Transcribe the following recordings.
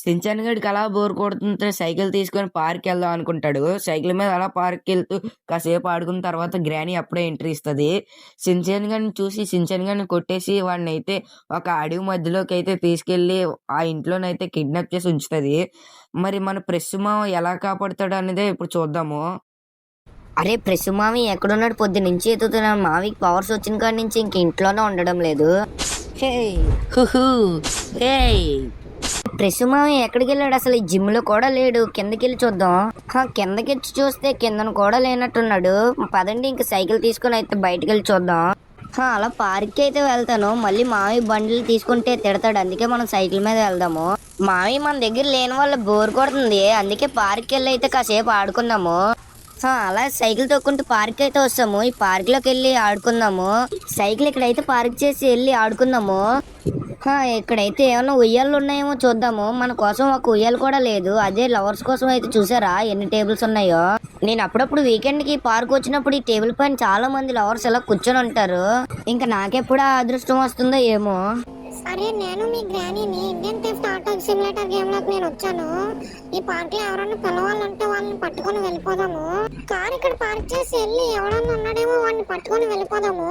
Shinchan గడికి అలా bore కొడుతుంటే సైకిల్ తీసుకొని పార్క్ వెళ్దాం అనుకుంటాడు. సైకిల్ మీద అలా పార్క్ వెళ్తూ కాసేపు ఆడుకున్న తర్వాత గ్రానీ అప్పుడే ఎంట్రీ ఇస్తుంది. సించాన్ గడిని చూసి సించాన్ గడిని కొట్టేసి వాడిని అయితే ఒక అడవి మధ్యలోకి అయితే తీసుకెళ్లి ఆ ఇంట్లోనైతే కిడ్నాప్ చేసి ఉంచుతుంది. మరి మన ప్రెస్ మామ ఎలా కాపాడుతాడు అనేదే ఇప్పుడు చూద్దాము. అరే ప్రెస్ మావి ఎక్కడున్నాడు? పొద్దు నుంచి ఎత్తుతున్నాను. మావికి పవర్స్ వచ్చిన కాడి నుంచి ఇంక ఇంట్లోనే ఉండడం లేదు. హే హుహు హే ప్రెస్ మావి ఎక్కడికి వెళ్ళాడు? అసలు ఈ జిమ్ లో కూడా లేడు. కిందకి వెళ్ళి చూద్దాం. కిందకి వచ్చి చూస్తే కిందను కూడా లేనట్టున్నాడు. పదండి ఇంక సైకిల్ తీసుకుని అయితే బయటకు వెళ్ళి చూద్దాం. అలా పార్క్ అయితే వెళ్తాను. మళ్ళీ మావి బండ్లు తీసుకుంటే తిడతాడు. అందుకే మనం సైకిల్ మీద వెళ్దాము. మావి మన దగ్గర లేని వల్ల బోర్ కొడుతుంది. అందుకే పార్క్ వెళ్ళి అయితే కాసేపు ఆడుకుందాము. అలా సైకిల్ తొక్కుంటూ పార్క్ అయితే వస్తాము. ఈ పార్క్ లోకి వెళ్ళి ఆడుకుందాము. సైకిల్ ఇక్కడైతే పార్క్ చేసి వెళ్ళి ఆడుకుందాము. ఇక్కడైతే ఏమైనా ఉయ్యాలు ఉన్నాయేమో చూద్దాము. మన కోసం ఒక ఉయ్యాలు కూడా లేదు. అదే లవర్స్ కోసం అయితే చూసారా ఎన్ని టేబుల్స్ ఉన్నాయో. నేను అప్పుడప్పుడు వీకెండ్ కి పార్క్ వచ్చినప్పుడు ఈ టేబుల్ పైన చాలా మంది లవర్స్ ఇలా కూర్చొని ఉంటారు. ఇంకా నాకెప్పుడు ఆ అదృష్టం వస్తుందో ఏమో. అరే నేను మీ గ్రానీని Indian theft auto simulator game లోకి నేను వచ్చాను. ఈ పార్క్ లో ఎవరన్నా పిలవాలంటే వాళ్ళని పట్టుకొని వెళ్ళిపోదాము. కార్ ఇక్కడ పార్క్ చేసి వెళ్ళి ఎవడన్నా ఉన్నాడేమో వాడిని పట్టుకొని వెళ్ళిపోదాము.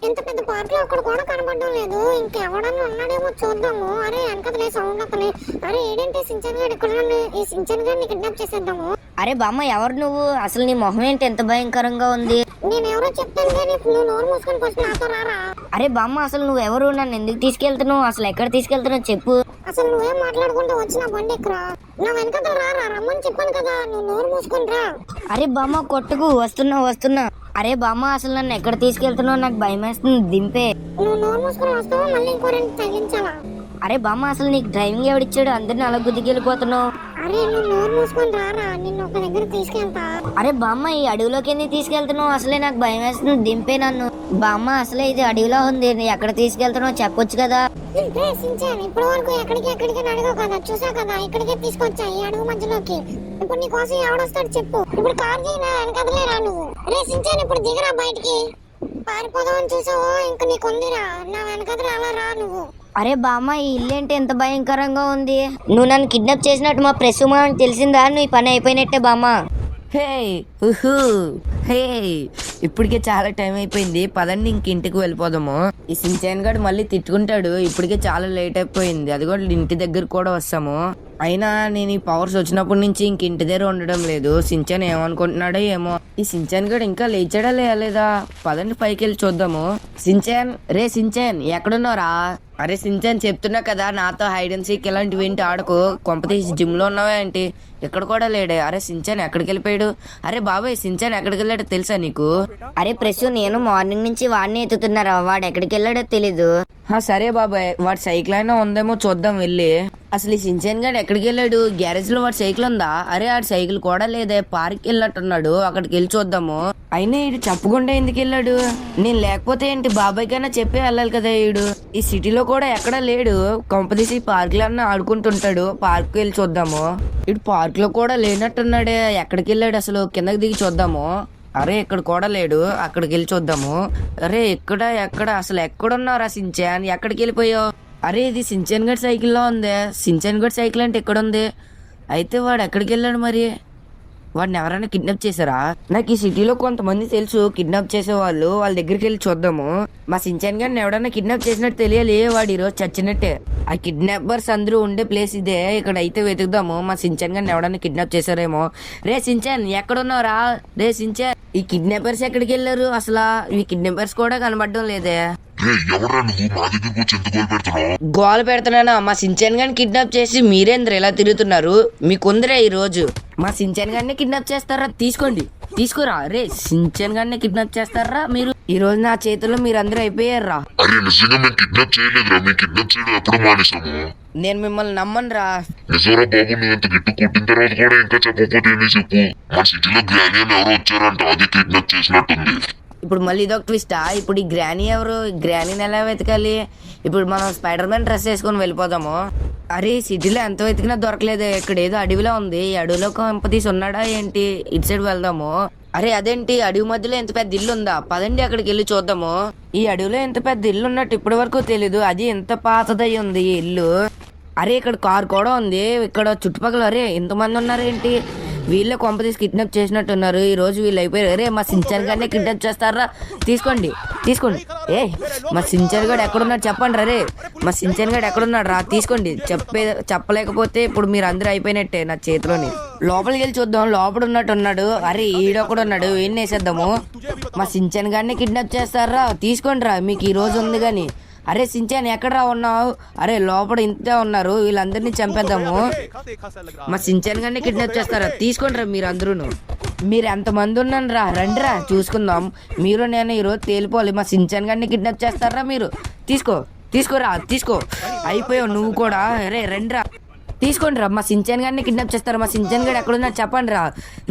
ఇంత పెద్ద పార్క్ లో ఒక్కడు కూడా కనబడడం లేదు. ఇంకెవడన్నా ఉన్నాడేమో చూద్దాము. అరే వెనకతలే సౌండ్ అతని. అరే ఏంటంటే సించన్ గడ్ ఇక్కడ ఈ సించన్ గడ్ని కిడ్నాప్ చేసేద్దాము. అరే బామ్మ ఎవరు నువ్వు? అసలు నీ మొహం ఏంటి ఎంత భయంకరంగా ఉంది? నేను ఎవరో చెప్తాను కానీ నువ్వు నోరు మూసుకొని ఫస్ట్ నాతో రారా. అరే బామ్మ అసలు నువ్వు ఎవరు? నన్ను ఎందుకు తీసుకెళ్తున్నావు? అసలు ఎక్కడ తీసుకెళ్తున్నావు చెప్పు. అసలు నువ్వేం మాట్లాడుకుంటూ వచ్చిన బండి ఎక్కరా. నా వెనకతో రారా, రమ్మని చెప్పాను కదా. నువ్వు నోరు మూసుకొని రా. అరే బామ్మ కొట్టుకు. వస్తున్నా. అరే బామ్మ అసలు నన్ను ఎక్కడ తీసుకెళ్తున్నావు? నాకు భయం వేస్తుంది. దింపే. నువ్వు నోరు మూసుకొని వస్తావా మళ్ళీ ఇంకో రెండు తగిలించాలా? అరే బామ్మ అసలు నీకు డ్రైవింగ్ ఎవడిచ్చాడు? అందరిని అలా గుద్దికెళ్ళిపోతున్నావు. అరే నువ్వు నోరు మూసుకొని రారా, నిన్ను ఒక దగ్గర తీసుకెళ్తా. అరే బామ్మ ఈ అడవిలోకి ఎందుకు తీసుకెళ్తున్నావు? అసలే నాకు భయం వేస్తుంది. దింపే నన్ను. బామ్మ అసలే ఇది అడవిలో ఉంది. నీ ఎక్కడ తీసుకెళ్తున్నావు చెప్పొచ్చు కదా. ఇప్పటి వరకు ఎక్కడికి అడగవు కదా. చూసా కదా ఇక్కడికే తీసుకొచ్చా ఈ అడుగు మధ్యలోకి. ఇప్పుడు నీ కోసం ఎవడొస్తాడు చెప్పు. ఇప్పుడు కార్ చేయనా వెనకదలే రా నువ్వు. రే సించాన్ ఇప్పుడు దిగరా బయటికి. పారిపోదామని చూసావు ఇంక నీకుందిరా. నా వెనకదలే అలా రా నువ్వు. అరే బామ్మ ఈ ఇల్లు ఏంటి ఎంత భయంకరంగా ఉంది? నువ్వు నన్ను కిడ్నాప్ చేసినట్టు మా ప్రెస్ అని తెలిసిందా? నువ్వు ఈ పని అయిపోయినట్టే బామ్మ. హే ఉహు హే ఇప్పటికే చాలా టైం అయిపోయింది. పదండి ఇంక ఇంటికి వెళ్ళిపోదాము. ఈ సించాన్ గడు మళ్ళీ తిట్టుకుంటాడు. ఇప్పటికే చాలా లేట్ అయిపోయింది. అది కూడా ఇంటి దగ్గర కూడా వస్తాము. అయినా నేను ఈ పవర్స్ వచ్చినప్పటి నుంచి ఇంక ఇంటి దగ్గర ఉండడం లేదు. సించాన్ ఏమనుకుంటున్నాడో ఏమో. ఈ సించాన్ గడు ఇంకా లేచాడా లేదా? పదండి పైకి వెళ్ళి చూద్దాము. సించాన్ రే సించాన్ ఎక్కడున్నారా? అరే సించాన్ చెప్తున్నా కదా నాతో హైడ్ అండ్ సీక్ ఇలాంటివి ఏంటి ఆడకు. కొంపతీసి జిమ్ లో ఉన్నావా ఏంటి? ఇక్కడ కూడా లేడే. అరే సించాన్ ఎక్కడికి వెళ్ళిపోయాడు? అరే బాబాయ్ సించాన్ ఎక్కడికి వెళ్ళాడో తెలుసా నీకు? అరే ప్రెస్ నేను మార్నింగ్ నుంచి వాడిని ఎత్తుతున్నారా. వాడు ఎక్కడికి వెళ్ళాడో తెలీదు. సరే బాబాయ్ వాడి సైకిల్ అయినా ఉందేమో చూద్దాం వెళ్ళి. అసలు ఈ సించాన్ గడ్ ఎక్కడికి వెళ్ళాడు? గ్యారేజ్ లో వాడి సైకిల్ ఉందా? అరే ఆడి సైకిల్ కూడా లేదే. పార్క్ వెళ్ళినట్టున్నాడు. అక్కడికి వెళ్ళి చూద్దాము. అయినా ఈడు చెప్పకుండా ఎందుకు వెళ్ళాడు? నేను లేకపోతే ఏంటి బాబాయ్ కన్నా చెప్పి వెళ్ళాలి కదా. ఈడు ఈ సిటీలో కూడా ఎక్కడా లేడు. కొంపదీసి పార్క్ లో ఆడుకుంటుంటాడు. పార్క్ వెళ్ళి చూద్దాము. ఇటు పార్క్ లో కూడా లేనట్టున్నాడే. ఎక్కడికి వెళ్ళాడు అసలు? కిందకి దిగి చూద్దాము. అరే ఇక్కడ కూడా లేడు. అక్కడికి వెళ్ళి చూద్దాము. అరే ఎక్కడ అసలు ఎక్కడున్నారా సించాన్? ఎక్కడికి వెళ్ళిపోయావు? అరే ఇది సించాన్ గడ్ సైకిల్లో ఉంది. సించాన్ గడ్ సైకిల్ అంటే ఎక్కడ ఉంది? అయితే వాడు ఎక్కడికి వెళ్ళాడు మరి? వాడిని ఎవరైనా కిడ్నాప్ చేశారా? నాకు ఈ సిటీలో కొంతమంది తెలుసు కిడ్నాప్ చేసేవాళ్ళు. వాళ్ళ దగ్గరికి వెళ్ళి చూద్దాము. మా సించాన్ గారిని ఎవడన్నా కిడ్నాప్ చేసినట్టు తెలియాలి. వాడు ఈరోజు చచ్చినట్టే. ఆ కిడ్నాపర్స్ అందరూ ఉండే ప్లేస్ ఇదే. ఇక్కడ అయితే వెతుకుదాము. మా సించాన్ గారిని ఎవడన్నా కిడ్నాప్ చేశారేమో. రే సించాన్ ఎక్కడున్నావురా? రే సించాన్ ఈ కిడ్నాపర్స్ ఎక్కడికి వెళ్ళారు అసలు? ఈ కిడ్నాపర్స్ కూడా కనబడడం లేదే. గోల పెడుతున్నానా? మా సించాన్ గారిని కిడ్నాప్ చేసి మీరేంద్ర ఇలా తిరుగుతున్నారు? మీకుందరే ఈ రోజు. మా సించాన్ గారిని కిడ్నాప్ చేస్తారా? తీసుకురా. రే సించాన్ గారిని కిడ్నాప్ చేస్తారా మీరు? ఈ రోజు నా చేతుల్లో మీరందరూ అయిపోయారా? నేను మిమ్మల్ని నమ్మను రా. నిజరా బాబు నువ్వు ఇంత గిట్టు కొట్టిన తర్వాత కూడా ఇంకా చెప్పకపోతే చెప్పు. మా సిటీలో గ్రానీ అని ఎవరో వచ్చారంట. అది కిడ్నాప్ చేసినట్టుంది. ఇప్పుడు మళ్ళీ ఇదొక ట్విస్టా? ఇప్పుడు ఈ గ్రానీ ఎవరు? గ్రానీని ఎలా వెతకాలి? ఇప్పుడు మనం స్పైడర్ మ్యాన్ డ్రెస్ వేసుకొని వెళ్ళిపోదాము. అరే సిటీలో ఎంత వెతికినా దొరకలేదు. ఇక్కడ ఏదో అడవిలో ఉంది. ఈ అడవిలో కంపతీసి ఉన్నాడా ఏంటి? ఇటు సైడ్ వెళ్దాము. అరే అదేంటి అడవి మధ్యలో ఎంత పెద్ద ఇల్లు ఉందా? పదండి అక్కడికి వెళ్ళి చూద్దాము. ఈ అడవిలో ఎంత పెద్ద ఇల్లు ఉన్నట్టు ఇప్పటి వరకు తెలీదు. అది ఎంత పాతదై ఉంది ఈ ఇల్లు. అరే ఇక్కడ కార్ కూడా ఉంది, ఇక్కడ చుట్టుపక్కల అరే ఎంతమంది ఉన్నారేంటి, వీళ్ళే కొంపతీసి కిడ్నాప్ చేసినట్టున్నారు. ఈ రోజు వీళ్ళు అయిపోయారు. అరే మా సించన్ గారినే కిడ్నాప్ చేస్తారా, తీసుకోండి తీసుకోండి. ఏ మా సించన్ గారు ఎక్కడున్నాడు చెప్పండి. అరే మా సించన్ గారు ఎక్కడున్నాడు రా, తీసుకోండి. చెప్పలేకపోతే ఇప్పుడు మీరు అందరూ అయిపోయినట్టే నా చేతిలోని. లోపలికి వెళ్ళి చూద్దాం, లోపల ఉన్నట్టు ఉన్నాడు. అరే ఈడొకడు ఉన్నాడు, ఏం వేసేద్దాము. మా సించన్ గారిని కిడ్నాప్ చేస్తారా, తీసుకోండి రా, మీకు ఈ రోజు ఉంది కానీ. అరే సించాన్ ఎక్కడరా ఉన్నావు, అరే లోపల ఇంతే ఉన్నారు, వీళ్ళందరినీ చంపేద్దాము. మా సించాన్ గారిని కిడ్నాప్ చేస్తారా, తీసుకోండి రా మీరు అందరూ. మీరు ఎంతమంది ఉన్నాను రా, రండి రా చూసుకుందాం. మీరు నేను ఈరోజు తేలిపోవాలి. మా సించాన్ గారిని కిడ్నాప్ చేస్తారా మీరు, తీసుకోరా తీసుకో. అయిపోయావు నువ్వు కూడా. అరే రండి రా, తీసుకోండి రా. మా సించాన్ గారిని కిడ్నాప్ చేస్తారా, మా సించాన్ గారు ఎక్కడున్నాడు చెప్పండి రా.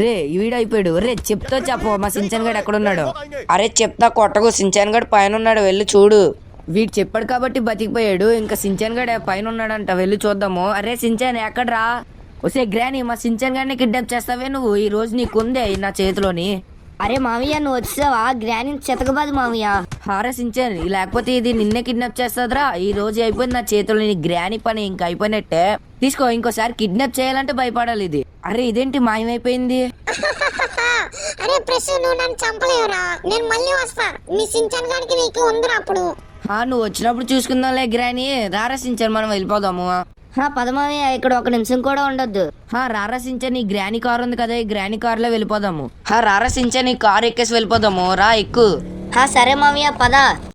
రే వీడు అయిపోయాడు. రే చెప్తా చెప్పు మా సించాన్ గారు ఎక్కడున్నాడు. అరే చెప్తా కొట్టకు, సించాన్ గారు పైన ఉన్నాడు, వెళ్ళి చూడు. వీడు చెప్పాడు కాబట్టి బతికిపోయాడు, ఇంకా సించాన్ గడ పైన ఉన్నాడంట, వెళ్ళి చూద్దాము. అరే సించాన్ ఎక్కడ్రా, వస్తే గ్రాని మా సించాన్ గారిని కిడ్నాప్ చేస్తావే నువ్వు, ఈ రోజు నీకుందే నా చేతిలోని. అరే మామయ్య నువ్వు వచ్చావా, గ్రాని చెతకబాదు మామయ్య. హారా సించాన్, లేకపోతే ఇది నిన్నే కిడ్నాప్ చేస్తుందిరా. ఈ రోజు అయిపోయింది నా చేతిలో, నీ గ్రాని పని ఇంకా అయిపోయినట్టే. తీసుకో, ఇంకోసారి కిడ్నాప్ చేయాలంటే భయపడాలి ఇది. అరే ఇదేంటి మాయమైపోయింది. అరే ప్రెస్ నువ్వు నన్ను చంపలేవురా, నేను మళ్ళీ వస్తా. మీ సించన్ గారికి నీకు ఉందిరా అప్పుడు. నువ్వు వచ్చినప్పుడు చూసుకుందాంలే గ్రాని. రారా సించాన్ మనం వెళ్ళిపోదాము. పద మామయ్య, ఇక్కడ ఒక నిమిషం కూడా ఉండొద్దు. రారా సించాన్, ఈ గ్రాని కార్ ఉంది కదా, ఈ గ్రాని కార్ లో వెళ్ళిపోదాము. రారా సించాన్, ఈ కార్ ఎక్కేసి వెళ్ళిపోదాము, రా ఎక్కు. సరే మామయ్య పద.